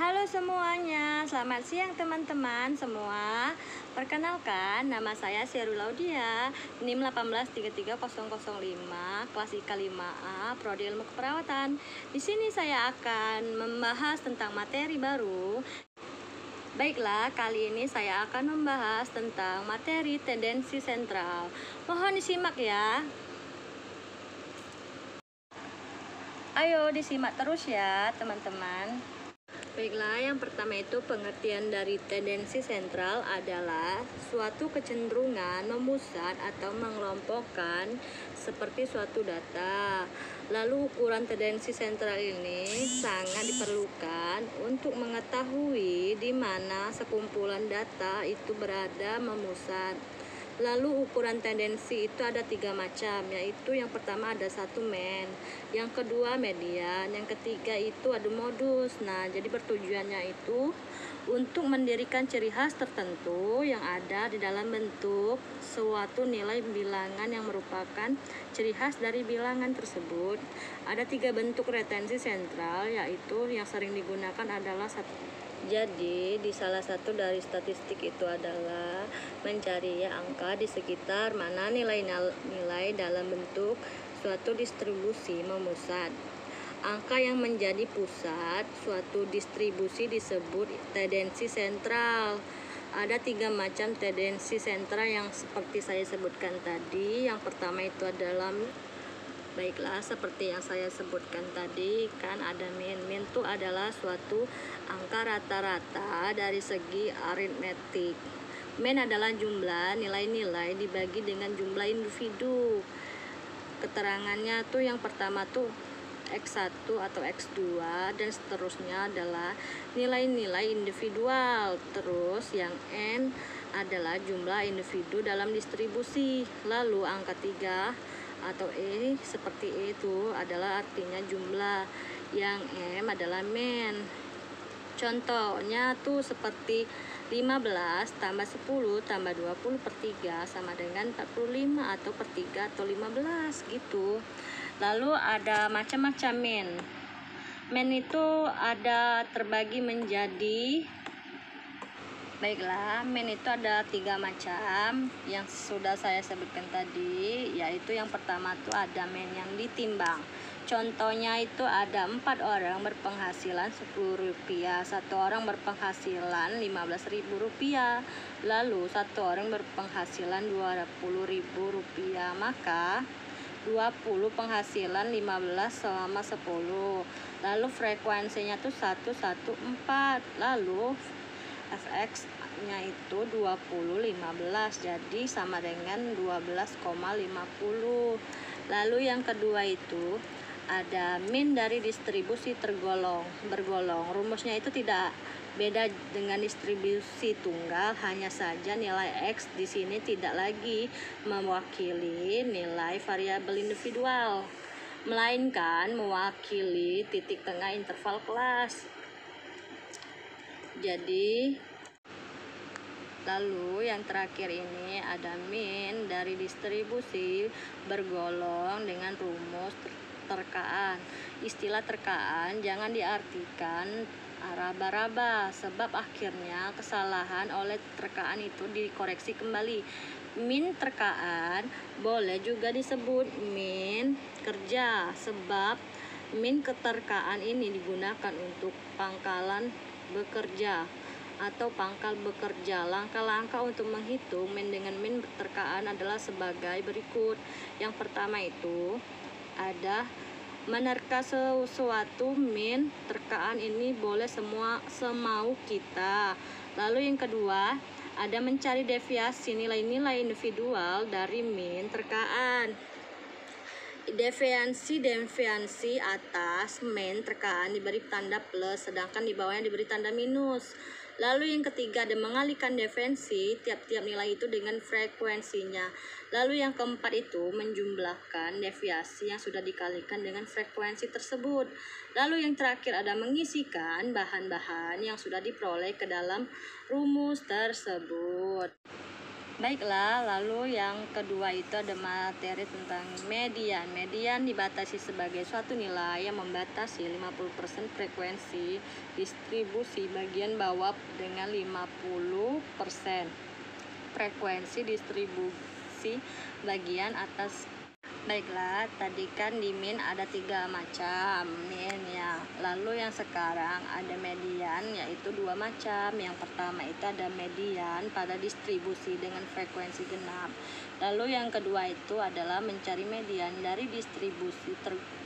Halo semuanya, selamat siang teman-teman semua. Perkenalkan, nama saya Sherul Laudia, NIM 1833005, kelas IK 5A, Prodi Ilmu Keperawatan. Di sini saya akan membahas tentang materi baru. Baiklah, kali ini saya akan membahas tentang materi tendensi sentral. Mohon disimak ya. Ayo disimak terus ya teman-teman. Baiklah, yang pertama itu pengertian dari tendensi sentral adalah suatu kecenderungan memusat atau mengelompokkan seperti suatu data. Lalu ukuran tendensi sentral ini sangat diperlukan untuk mengetahui di mana sekumpulan data itu berada memusat. Lalu ukuran tendensi itu ada 3 macam, yaitu yang pertama ada satu mean, yang kedua median, yang ketiga itu ada modus. Nah, jadi pertujuannya itu untuk mendirikan ciri khas tertentu yang ada di dalam bentuk suatu nilai bilangan yang merupakan ciri khas dari bilangan tersebut. Ada 3 bentuk retensi sentral, yaitu yang sering digunakan adalah satu. Jadi, di salah satu dari statistik itu adalah mencari angka di sekitar mana nilai-nilai dalam bentuk suatu distribusi memusat. Angka yang menjadi pusat suatu distribusi disebut tendensi sentral. Ada 3 macam tendensi sentral yang seperti saya sebutkan tadi. Yang pertama itu adalah baiklah, seperti yang saya sebutkan tadi, kan ada mean. Mean itu adalah suatu angka rata-rata dari segi aritmetik. Mean adalah jumlah nilai-nilai dibagi dengan jumlah individu. Keterangannya tuh yang pertama tuh X1 atau X2 dan seterusnya adalah nilai-nilai individual. Terus yang N adalah jumlah individu dalam distribusi. Lalu angka 3 atau E seperti E itu adalah artinya jumlah. Yang M adalah mean. Contohnya tuh seperti 15 tambah 10 tambah 20 per 3 sama dengan 45 atau per 3 atau 15 gitu. Lalu ada macam-macam mean. Mean itu ada terbagi menjadi, baiklah, mean itu ada 3 macam yang sudah saya sebutkan tadi, yaitu yang pertama itu ada mean yang ditimbang. Contohnya itu ada 4 orang berpenghasilan Rp10, 1 orang berpenghasilan Rp15.000, lalu 1 orang berpenghasilan Rp20.000, maka 20 penghasilan 15 selama 10. Lalu frekuensinya itu 114. Lalu fx nya itu 20 15, jadi sama dengan 12,50. Lalu yang kedua itu ada mean dari distribusi bergolong. Rumusnya itu tidak beda dengan distribusi tunggal, hanya saja nilai X di sini tidak lagi mewakili nilai variabel individual, melainkan mewakili titik tengah interval kelas. Jadi, lalu yang terakhir ini ada mean dari distribusi bergolong dengan rumus terkaan. Istilah terkaan jangan diartikan raba-raba, sebab akhirnya kesalahan oleh terkaan itu dikoreksi kembali. Mean terkaan boleh juga disebut mean kerja, sebab mean keterkaan ini digunakan untuk pangkalan bekerja atau pangkal bekerja. Langkah-langkah untuk menghitung mean dengan mean terkaan adalah sebagai berikut. Yang pertama itu ada menerka sesuatu. Mean terkaan ini boleh semau kita. Lalu yang kedua ada mencari deviasi nilai-nilai individual dari mean terkaan. Deviasi atas mean terkaan diberi tanda plus, sedangkan di bawahnya diberi tanda minus. Lalu yang ketiga ada mengalihkan deviasi tiap-tiap nilai itu dengan frekuensinya. Lalu yang keempat itu menjumlahkan deviasi yang sudah dikalikan dengan frekuensi tersebut. Lalu yang terakhir ada mengisikan bahan-bahan yang sudah diperoleh ke dalam rumus tersebut. Baiklah, lalu yang kedua itu ada materi tentang median. Median dibatasi sebagai suatu nilai yang membatasi 50% frekuensi distribusi bagian bawah dengan 50% frekuensi distribusi bagian atas. Baiklah, tadi kan di min ada 3 macam min ya. Lalu yang sekarang ada median, yaitu 2 macam. Yang pertama itu ada median pada distribusi dengan frekuensi genap. Lalu yang kedua itu adalah mencari median dari distribusi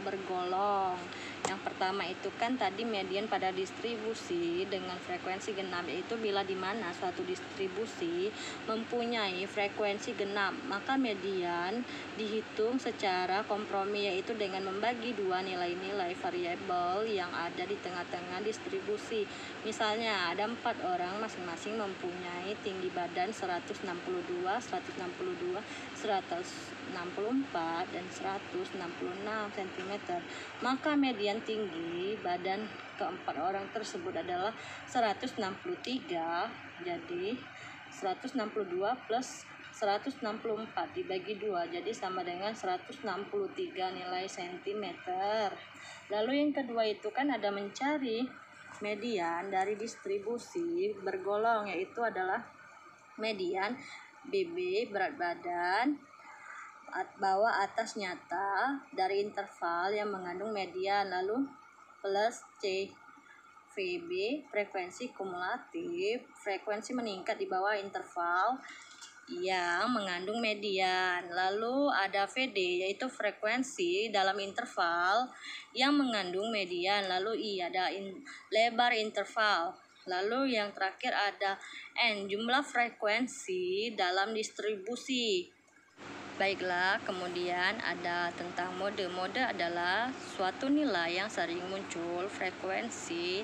bergolong. Yang pertama itu kan tadi median pada distribusi dengan frekuensi genap, yaitu bila di mana suatu distribusi mempunyai frekuensi genap, maka median dihitung secara kompromi, yaitu dengan membagi dua nilai-nilai variabel yang ada di tengah-tengah distribusi. Misalnya ada 4 orang, masing-masing mempunyai tinggi badan 162, 164 dan 166 cm. Maka median tinggi badan keempat orang tersebut adalah 163. Jadi 162 plus 164 dibagi 2, jadi sama dengan 163 nilai cm. Lalu yang kedua itu kan ada mencari median dari distribusi bergolong, yaitu adalah median BB berat badan bawah atas nyata dari interval yang mengandung median, lalu plus C VB frekuensi kumulatif, frekuensi meningkat di bawah interval yang mengandung median. Lalu ada VD, yaitu frekuensi dalam interval yang mengandung median. Lalu I ada lebar interval. Lalu yang terakhir ada N, jumlah frekuensi dalam distribusi. Baiklah, kemudian ada tentang mode. Mode adalah suatu nilai yang sering muncul frekuensi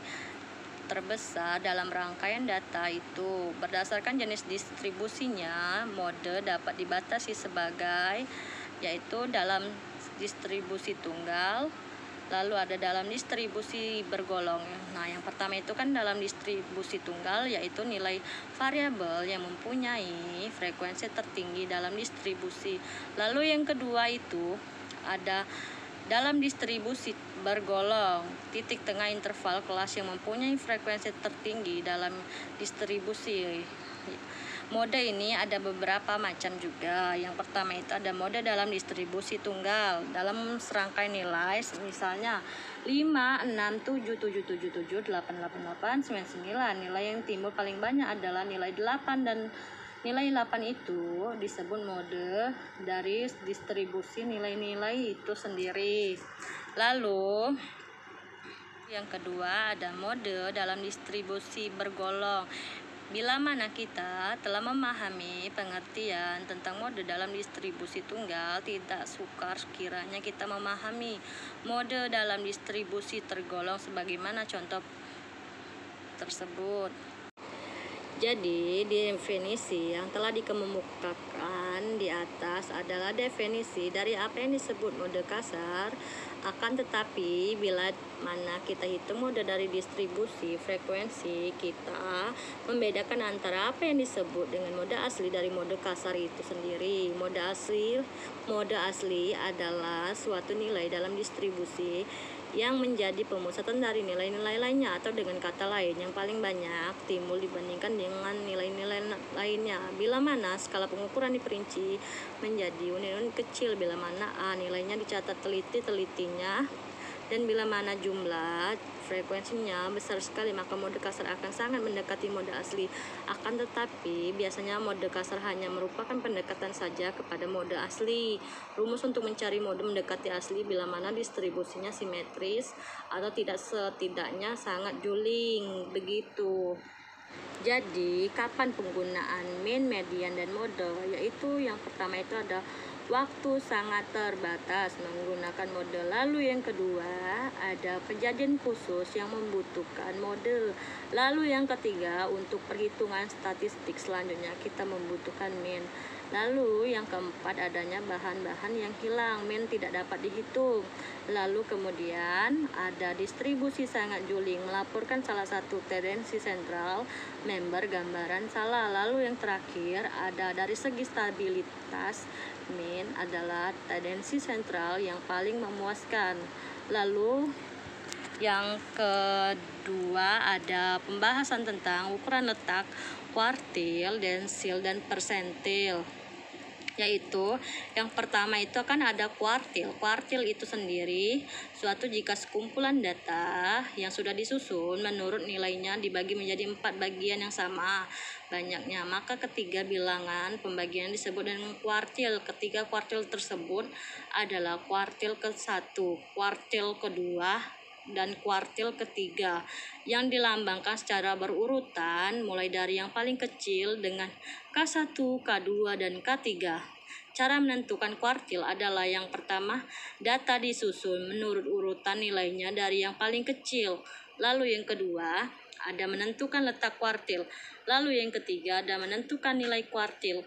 terbesar dalam rangkaian data itu. Berdasarkan jenis distribusinya, mode dapat dibatasi sebagai, yaitu dalam distribusi tunggal, lalu ada dalam distribusi bergolong. Nah, yang pertama itu kan dalam distribusi tunggal, yaitu nilai variabel yang mempunyai frekuensi tertinggi dalam distribusi. Lalu yang kedua itu ada dalam distribusi bergolong, titik tengah interval kelas yang mempunyai frekuensi tertinggi dalam distribusi. Mode ini ada beberapa macam juga. Yang pertama itu ada mode dalam distribusi tunggal. Dalam serangkaian nilai, misalnya 5, 6, 7, 7, 7, 7, 8, 8, 8, 9, 9. Nilai yang timbul paling banyak adalah nilai 8, dan nilai 8 itu disebut mode dari distribusi nilai-nilai itu sendiri. Lalu yang kedua ada mode dalam distribusi bergolong. Bila mana kita telah memahami pengertian tentang mode dalam distribusi tunggal, tidak sukar sekiranya kita memahami mode dalam distribusi tergolong sebagaimana contoh tersebut. Jadi, definisi yang telah dikemukakan di atas adalah definisi dari apa yang disebut mode kasar. Akan tetapi, bila mana kita hitung mode dari distribusi frekuensi, kita membedakan antara apa yang disebut dengan mode asli dari mode kasar itu sendiri. Mode asli adalah suatu nilai dalam distribusi yang menjadi pemusatan dari nilai-nilai lainnya, atau dengan kata lain yang paling banyak timbul dibandingkan dengan nilai-nilai lainnya. Bila mana skala pengukuran diperinci menjadi unit-unit kecil, bila mana A nilainya dicatat teliti-telitinya, dan bila mana jumlah frekuensinya besar sekali, maka mode kasar akan sangat mendekati mode asli. Akan tetapi biasanya mode kasar hanya merupakan pendekatan saja kepada mode asli. Rumus untuk mencari mode mendekati asli bila mana distribusinya simetris atau tidak, setidaknya sangat juling, begitu. Jadi kapan penggunaan mean, median, dan mode? Yaitu yang pertama itu ada waktu sangat terbatas menggunakan mode. Lalu yang kedua ada kejadian khusus yang membutuhkan mode. Lalu yang ketiga untuk perhitungan statistik selanjutnya kita membutuhkan mean. Lalu yang keempat, adanya bahan-bahan yang hilang, tidak dapat dihitung. Lalu kemudian ada distribusi sangat juling, melaporkan salah satu tendensi sentral, member gambaran salah. Lalu yang terakhir ada dari segi stabilitas, adalah tendensi sentral yang paling memuaskan. Lalu yang kedua ada pembahasan tentang ukuran letak, kuartil, densil, dan persentil. Yaitu yang pertama itu akan ada kuartil. Kuartil itu sendiri suatu jika sekumpulan data yang sudah disusun menurut nilainya dibagi menjadi 4 bagian yang sama banyaknya, maka ketiga bilangan pembagian disebut dengan kuartil. Ketiga kuartil tersebut adalah kuartil ke-1, kuartil kedua, dan kuartil ketiga yang dilambangkan secara berurutan mulai dari yang paling kecil dengan K1, K2, dan K3. Cara menentukan kuartil adalah yang pertama, data disusun menurut urutan nilainya dari yang paling kecil. Lalu yang kedua, ada menentukan letak kuartil. Lalu yang ketiga, ada menentukan nilai kuartil.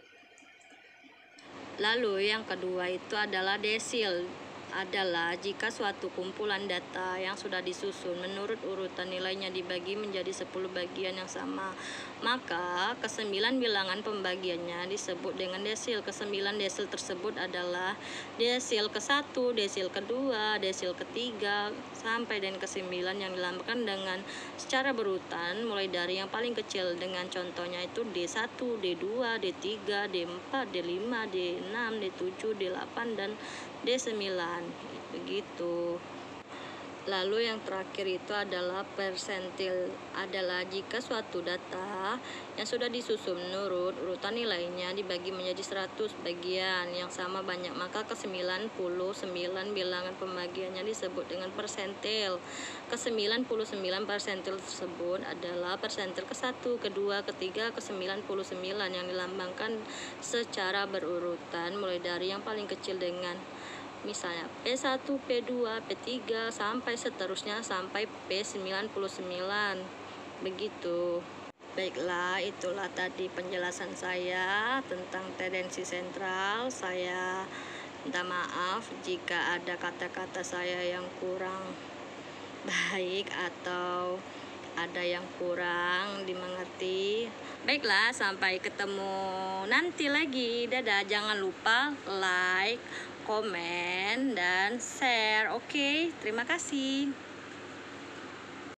Lalu yang kedua itu adalah desil, adalah jika suatu kumpulan data yang sudah disusun menurut urutan nilainya dibagi menjadi 10 bagian yang sama, maka ke-9 bilangan pembagiannya disebut dengan desil. Ke-9 desil tersebut adalah desil ke-1, desil kedua, desil ketiga, sampai dan ke-9 yang dilambangkan dengan secara berurutan mulai dari yang paling kecil, dengan contohnya itu D1, D2, D3, D4, D5, D6, D7, D8, dan D9, begitu. Lalu yang terakhir itu adalah persentil, adalah jika suatu data yang sudah disusun menurut urutan nilainya dibagi menjadi 100 bagian yang sama banyak, maka ke-99 bilangan pembagiannya disebut dengan persentil. Ke-99 persentil tersebut adalah persentil ke-1, kedua, ketiga, ke-99 yang dilambangkan secara berurutan mulai dari yang paling kecil dengan misalnya P1, P2, P3 sampai seterusnya sampai P99, begitu. Baiklah, itulah tadi penjelasan saya tentang tendensi sentral. Saya minta maaf jika ada kata-kata saya yang kurang baik atau ada yang kurang dimengerti. Baiklah, sampai ketemu nanti lagi. Dadah, jangan lupa like, komen, dan share. Oke, terima kasih.